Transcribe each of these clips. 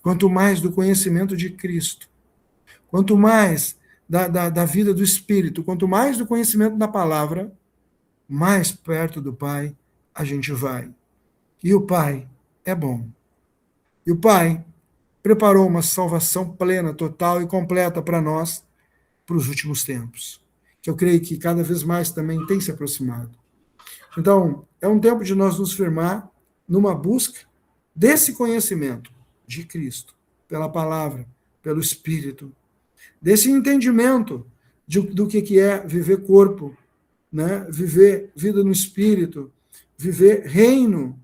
quanto mais do conhecimento de Cristo, quanto mais da vida do Espírito, quanto mais do conhecimento da palavra, mais perto do Pai a gente vai. E o Pai é bom. E o Pai preparou uma salvação plena, total e completa para nós, para os últimos tempos, que eu creio que cada vez mais também tem se aproximado. Então, é um tempo de nós nos firmar numa busca desse conhecimento de Cristo, pela palavra, pelo Espírito, desse entendimento do que é viver corpo, né? Viver vida no Espírito, viver reino,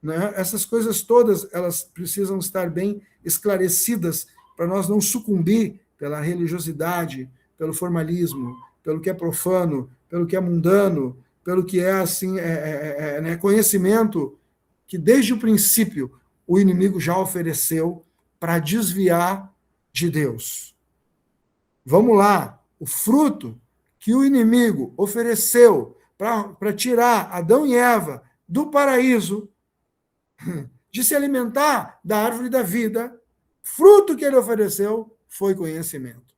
né? Essas coisas todas, elas precisam estar bem esclarecidas para nós não sucumbir pela religiosidade, pelo formalismo, pelo que é profano, pelo que é mundano, pelo que é assim, né, conhecimento que desde o princípio o inimigo já ofereceu para desviar de Deus. Vamos lá, o fruto que o inimigo ofereceu para tirar Adão e Eva do paraíso, de se alimentar da árvore da vida, fruto que ele ofereceu foi conhecimento.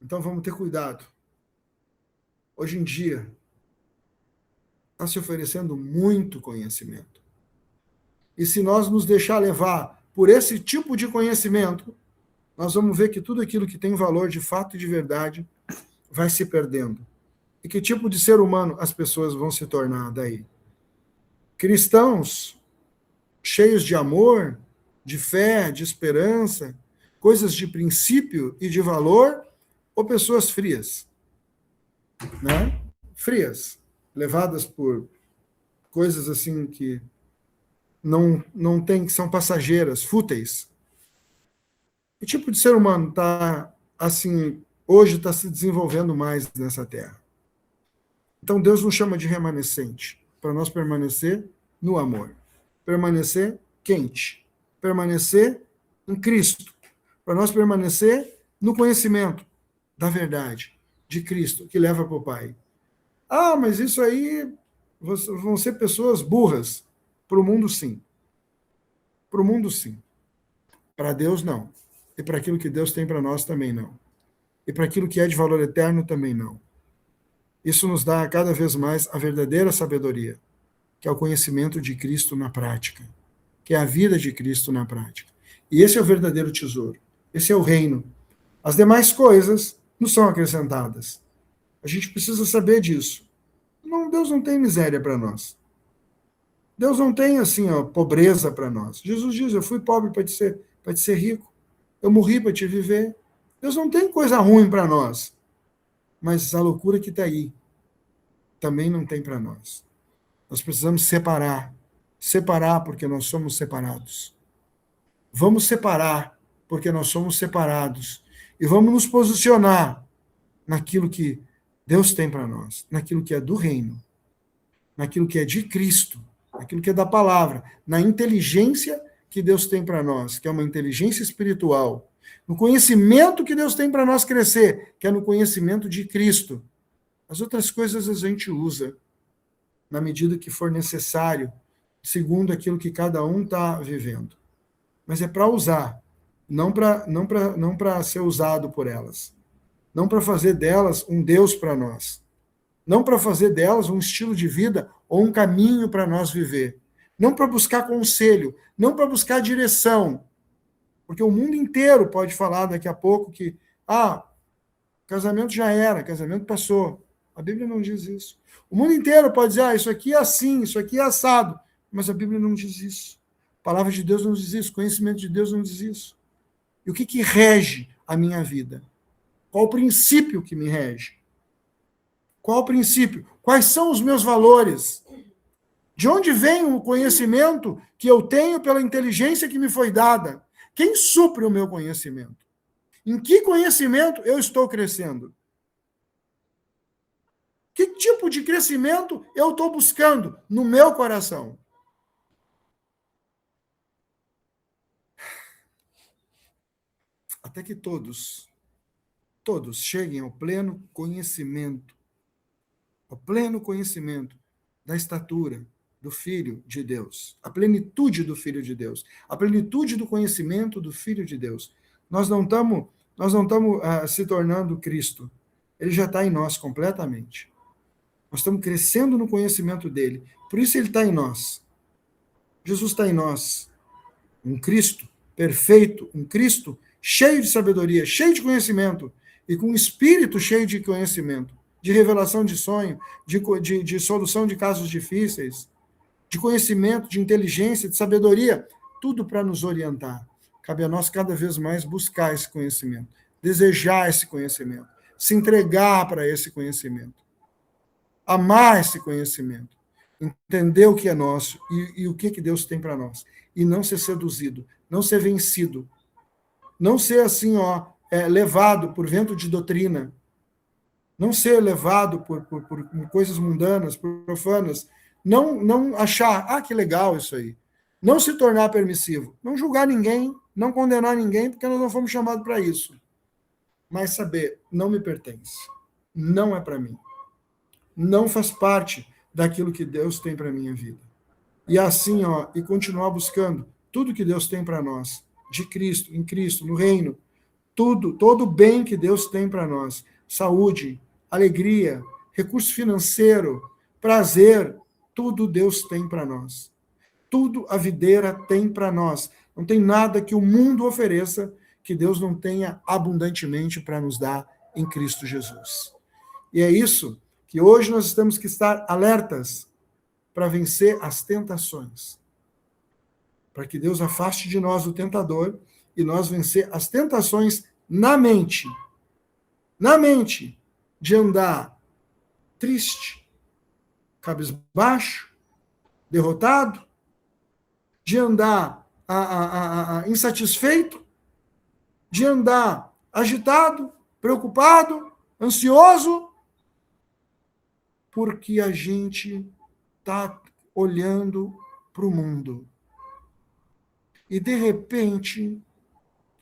Então vamos ter cuidado. Hoje em dia, está se oferecendo muito conhecimento. E se nós nos deixar levar por esse tipo de conhecimento, nós vamos ver que tudo aquilo que tem valor de fato e de verdade vai se perdendo. E que tipo de ser humano as pessoas vão se tornar daí? Cristãos cheios de amor, de fé, de esperança, coisas de princípio e de valor, ou pessoas frias, né? Frias, levadas por coisas assim que não tem, que são passageiras, fúteis. Que tipo de ser humano está assim, hoje está se desenvolvendo mais nessa terra? Então Deus nos chama de remanescente, para nós permanecer no amor, permanecer quente, permanecer em Cristo, para nós permanecer no conhecimento da verdade de Cristo, que leva para o Pai. Ah, mas isso aí vão ser pessoas burras. Para o mundo, sim. Para o mundo, sim. Para Deus, não. E para aquilo que Deus tem para nós, também não. E para aquilo que é de valor eterno, também não. Isso nos dá cada vez mais a verdadeira sabedoria, que é o conhecimento de Cristo na prática, que é a vida de Cristo na prática. E esse é o verdadeiro tesouro. Esse é o reino. As demais coisas não são acrescentadas. A gente precisa saber disso. Não, Deus não tem miséria para nós. Deus não tem assim, ó, pobreza para nós. Jesus diz: eu fui pobre para te ser rico. Eu morri para te viver. Deus não tem coisa ruim para nós. Mas a loucura que está aí também não tem para nós. Nós precisamos separar. Separar porque nós somos separados. Vamos separar porque nós somos separados. E vamos nos posicionar naquilo que Deus tem para nós, naquilo que é do reino, naquilo que é de Cristo, naquilo que é da palavra, na inteligência que Deus tem para nós, que é uma inteligência espiritual, no conhecimento que Deus tem para nós crescer, que é no conhecimento de Cristo. As outras coisas a gente usa na medida que for necessário, segundo aquilo que cada um está vivendo. Mas é para usar, não para ser usado por elas. Não para fazer delas um Deus para nós. Não para fazer delas um estilo de vida ou um caminho para nós viver. Não para buscar conselho, não para buscar direção. Porque o mundo inteiro pode falar daqui a pouco que, casamento já era, casamento passou. A Bíblia não diz isso. O mundo inteiro pode dizer, isso aqui é assim, isso aqui é assado. Mas a Bíblia não diz isso. A palavra de Deus não diz isso, o conhecimento de Deus não diz isso. E o que rege a minha vida? Qual o princípio que me rege? Qual o princípio? Quais são os meus valores? De onde vem o conhecimento que eu tenho pela inteligência que me foi dada? Quem supre o meu conhecimento? Em que conhecimento eu estou crescendo? Que tipo de crescimento eu estou buscando no meu coração? Até que todos cheguem ao pleno conhecimento da estatura do Filho de Deus, a plenitude do Filho de Deus, a plenitude do conhecimento do Filho de Deus. Nós não estamos se tornando Cristo. Ele já está em nós completamente. Nós estamos crescendo no conhecimento dele. Por isso ele está em nós. Jesus está em nós. Um Cristo perfeito, um Cristo cheio de sabedoria, cheio de conhecimento, e com um espírito cheio de conhecimento, de revelação de sonho, de solução de casos difíceis, de conhecimento, de inteligência, de sabedoria, tudo para nos orientar. Cabe a nós cada vez mais buscar esse conhecimento, desejar esse conhecimento, se entregar para esse conhecimento, amar esse conhecimento, entender o que é nosso e o que Deus tem para nós, e não ser seduzido, não ser vencido, não ser assim, levado por vento de doutrina, não ser levado por coisas mundanas, profanas, não achar, que legal isso aí, não se tornar permissivo, não julgar ninguém, não condenar ninguém, porque nós não fomos chamados para isso, mas saber, não me pertence, não é para mim, não faz parte daquilo que Deus tem para a minha vida. E assim, e continuar buscando tudo que Deus tem para nós, de Cristo, em Cristo, no reino, todo o bem que Deus tem para nós, saúde, alegria, recurso financeiro, prazer, tudo Deus tem para nós. Tudo a videira tem para nós. Não tem nada que o mundo ofereça que Deus não tenha abundantemente para nos dar em Cristo Jesus. E é isso que hoje nós temos que estar alertas para vencer as tentações. Para que Deus afaste de nós o tentador e nós vencer as tentações na mente, de andar triste, cabisbaixo, derrotado, de andar insatisfeito, de andar agitado, preocupado, ansioso, porque a gente está olhando para o mundo. E, de repente,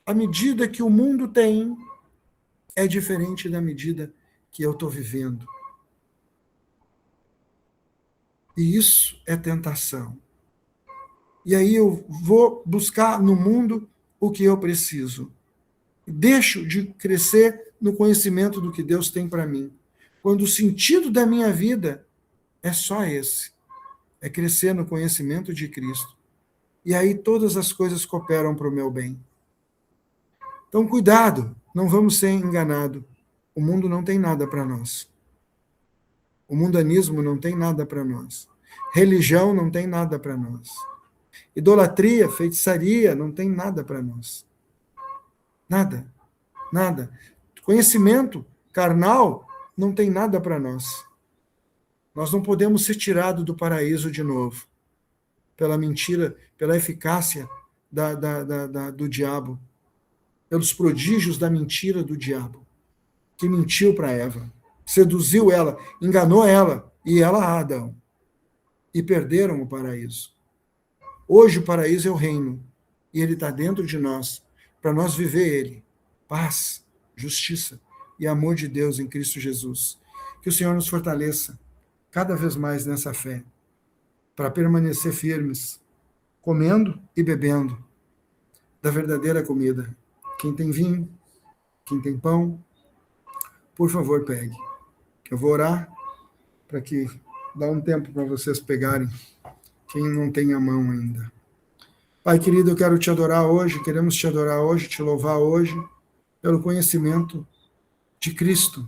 a medida que o mundo tem é diferente da medida que eu estou vivendo. E isso é tentação. E aí eu vou buscar no mundo o que eu preciso. Deixo de crescer no conhecimento do que Deus tem para mim. Quando o sentido da minha vida é só esse. É crescer no conhecimento de Cristo. E aí todas as coisas cooperam para o meu bem. Então, cuidado, não vamos ser enganados. O mundo não tem nada para nós. O mundanismo não tem nada para nós. Religião não tem nada para nós. Idolatria, feitiçaria, não tem nada para nós. Nada. Nada. Conhecimento carnal não tem nada para nós. Nós não podemos ser tirados do paraíso de novo. Pela mentira, pela eficácia do diabo. Pelos prodígios da mentira do diabo. Que mentiu para Eva. Seduziu ela, enganou ela, e ela a Adão. E perderam o paraíso. Hoje o paraíso é o reino, e ele está dentro de nós, para nós viver ele. Paz, justiça e amor de Deus em Cristo Jesus. Que o Senhor nos fortaleça cada vez mais nessa fé, para permanecer firmes, comendo e bebendo da verdadeira comida. Quem tem vinho, quem tem pão, por favor, pegue. Eu vou orar para que dá um tempo para vocês pegarem, quem não tem a mão ainda. Pai querido, eu quero te adorar hoje, queremos te adorar hoje, te louvar hoje, pelo conhecimento de Cristo,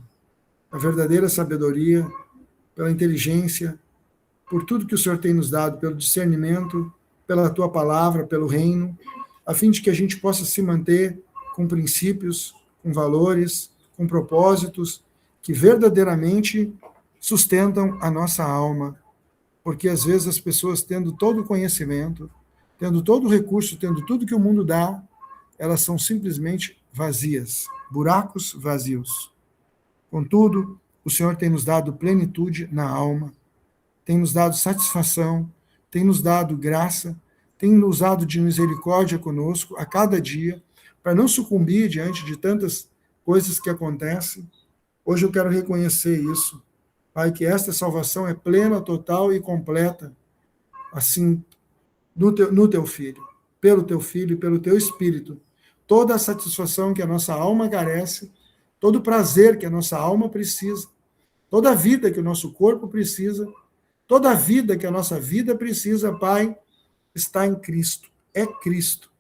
a verdadeira sabedoria, pela inteligência, por tudo que o Senhor tem nos dado, pelo discernimento, pela tua palavra, pelo reino, a fim de que a gente possa se manter com princípios, com valores, com propósitos, que verdadeiramente sustentam a nossa alma, porque às vezes as pessoas, tendo todo o conhecimento, tendo todo o recurso, tendo tudo que o mundo dá, elas são simplesmente vazias, buracos vazios. Contudo, o Senhor tem nos dado plenitude na alma, tem nos dado satisfação, tem nos dado graça, tem nos dado de misericórdia conosco a cada dia, para não sucumbir diante de tantas coisas que acontecem. Hoje eu quero reconhecer isso, Pai, que esta salvação é plena, total e completa, assim, no teu Filho, e pelo teu Espírito, toda a satisfação que a nossa alma carece, todo o prazer que a nossa alma precisa, toda a vida que o nosso corpo precisa, toda a vida que a nossa vida precisa, Pai, está em Cristo, é Cristo.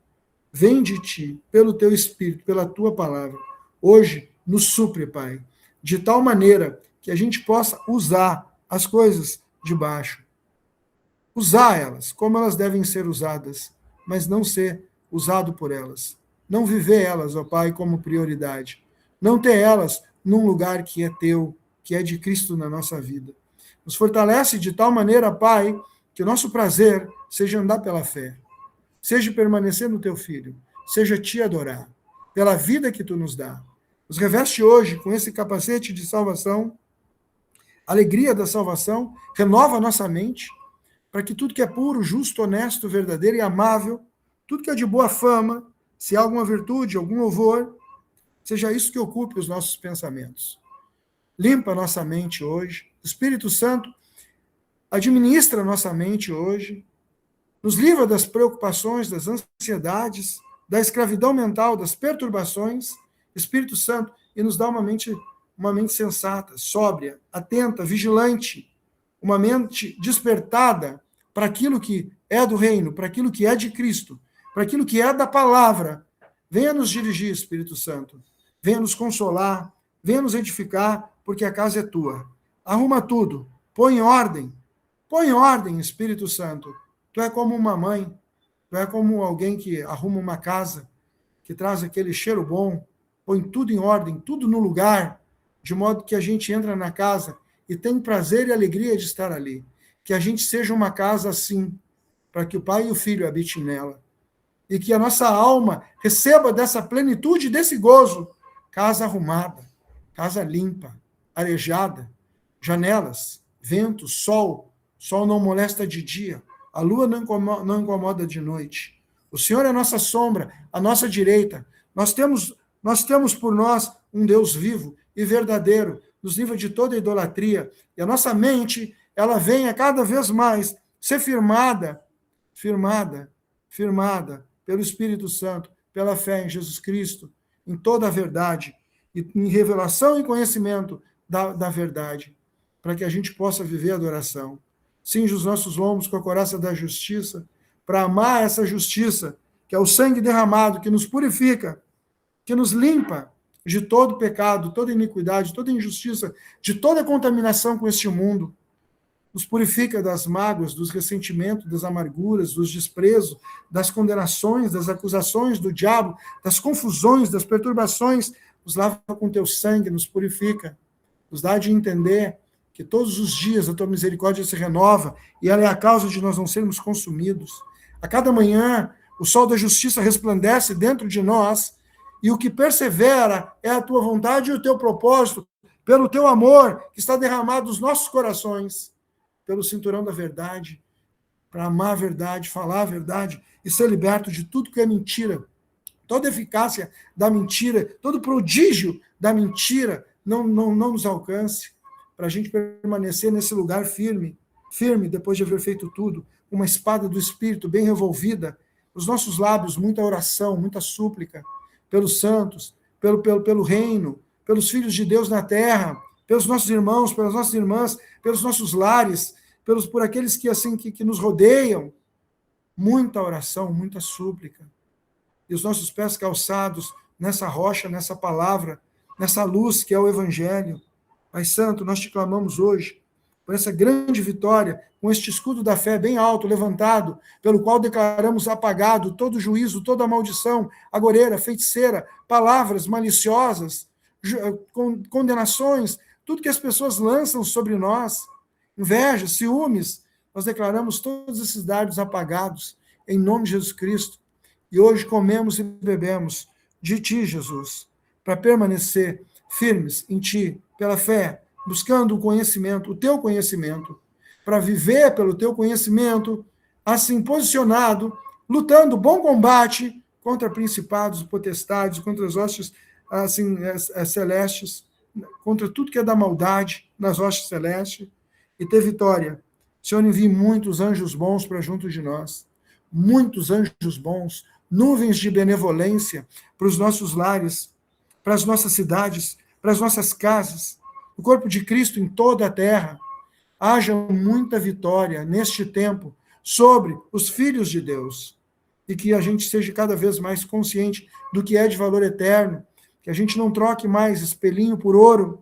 Vem de ti, pelo teu Espírito, pela tua palavra. Hoje, nos supre, Pai, de tal maneira que a gente possa usar as coisas de baixo. Usar elas como elas devem ser usadas, mas não ser usado por elas. Não viver elas, ó Pai, como prioridade. Não ter elas num lugar que é teu, que é de Cristo na nossa vida. Nos fortalece de tal maneira, Pai, que o nosso prazer seja andar pela fé, seja permanecer no teu Filho, seja te adorar, pela vida que tu nos dá. Nos reveste hoje com esse capacete de salvação, alegria da salvação, renova a nossa mente, para que tudo que é puro, justo, honesto, verdadeiro e amável, tudo que é de boa fama, se há alguma virtude, algum louvor, seja isso que ocupe os nossos pensamentos. Limpa a nossa mente hoje. Espírito Santo, administra a nossa mente hoje. Nos livra das preocupações, das ansiedades, da escravidão mental, das perturbações. Espírito Santo, e nos dá uma mente sensata, sóbria, atenta, vigilante, uma mente despertada para aquilo que é do reino, para aquilo que é de Cristo, para aquilo que é da palavra. Venha nos dirigir, Espírito Santo. Venha nos consolar, venha nos edificar, porque a casa é tua. Arruma tudo, põe em ordem, Espírito Santo. Tu é como uma mãe, tu é como alguém que arruma uma casa, que traz aquele cheiro bom, põe tudo em ordem, tudo no lugar, de modo que a gente entra na casa e tem prazer e alegria de estar ali. Que a gente seja uma casa assim, para que o Pai e o Filho habitem nela. E que a nossa alma receba dessa plenitude, desse gozo. Casa arrumada, casa limpa, arejada, janelas, vento, sol. Sol não molesta de dia, a lua não incomoda de noite. O Senhor é a nossa sombra, a nossa direita. Nós temos por nós um Deus vivo e verdadeiro, nos livra de toda idolatria. E a nossa mente, ela venha cada vez mais ser firmada pelo Espírito Santo, pela fé em Jesus Cristo, em toda a verdade, e em revelação e conhecimento da verdade, para que a gente possa viver a adoração. Cinge os nossos lombos com a couraça da justiça, para amar essa justiça, que é o sangue derramado, que nos purifica, que nos limpa de todo pecado, toda iniquidade, toda injustiça, de toda contaminação com este mundo. Nos purifica das mágoas, dos ressentimentos, das amarguras, dos desprezos, das condenações, das acusações do diabo, das confusões, das perturbações. Nos lava com teu sangue, nos purifica. Nos dá de entender que todos os dias a tua misericórdia se renova e ela é a causa de nós não sermos consumidos. A cada manhã, o sol da justiça resplandece dentro de nós e o que persevera é a tua vontade e o teu propósito, pelo teu amor que está derramado nos nossos corações, pelo cinturão da verdade, para amar a verdade, falar a verdade e ser liberto de tudo que é mentira. Toda eficácia da mentira, todo prodígio da mentira não nos alcance, para a gente permanecer nesse lugar firme, depois de haver feito tudo, uma espada do Espírito bem revolvida, os nossos lábios, muita oração, muita súplica, pelos santos, pelo reino, pelos filhos de Deus na terra, pelos nossos irmãos, pelas nossas irmãs, pelos nossos lares, por aqueles que nos rodeiam. Muita oração, muita súplica. E os nossos pés calçados nessa rocha, nessa palavra, nessa luz que é o Evangelho. Pai Santo, nós te clamamos hoje por essa grande vitória, com este escudo da fé bem alto, levantado, pelo qual declaramos apagado todo juízo, toda maldição, agoreira, feiticeira, palavras maliciosas, condenações, tudo que as pessoas lançam sobre nós, inveja, ciúmes, nós declaramos todos esses dardos apagados, em nome de Jesus Cristo. E hoje comemos e bebemos de ti, Jesus, para permanecer firmes em ti, pela fé, buscando o conhecimento, o teu conhecimento, para viver pelo teu conhecimento, assim posicionado, lutando bom combate contra principados, potestades, contra as hostes assim, celestes, contra tudo que é da maldade nas hostes celestes, e ter vitória Senhor, envie muitos anjos bons para junto de nós, muitos anjos bons, nuvens de benevolência para os nossos lares, para as nossas cidades, para as nossas casas, o corpo de Cristo em toda a terra. Haja muita vitória neste tempo sobre os filhos de Deus, e que a gente seja cada vez mais consciente do que é de valor eterno, que a gente não troque mais espelhinho por ouro,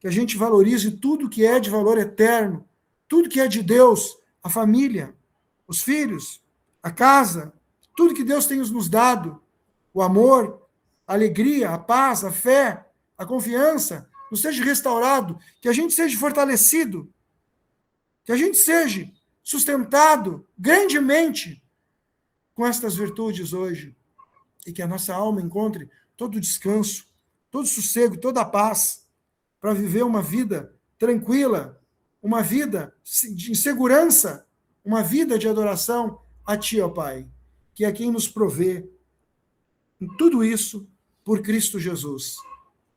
que a gente valorize tudo que é de valor eterno, tudo que é de Deus, a família, os filhos, a casa, tudo que Deus tem nos dado, o amor, a alegria, a paz, a fé, a confiança, nos seja restaurado, que a gente seja fortalecido, que a gente seja sustentado grandemente com estas virtudes hoje, e que a nossa alma encontre todo o descanso, todo o sossego, toda a paz, para viver uma vida tranquila, uma vida de segurança, uma vida de adoração a Ti, ó Pai, que é quem nos provê em tudo isso por Cristo Jesus,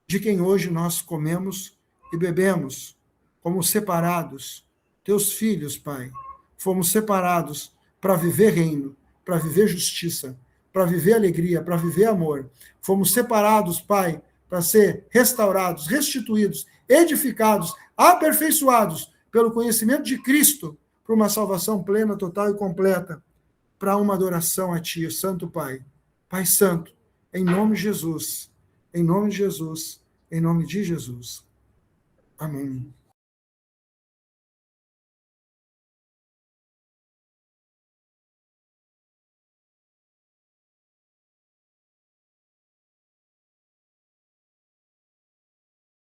de quem hoje nós comemos e bebemos, como separados, Teus filhos, Pai, fomos separados para viver reino, para viver justiça, para viver alegria, para viver amor. Fomos separados, Pai, para ser restaurados, restituídos, edificados, aperfeiçoados pelo conhecimento de Cristo, para uma salvação plena, total e completa, para uma adoração a Ti, Santo Pai. Pai Santo, em nome de Jesus, em nome de Jesus, em nome de Jesus. Amém.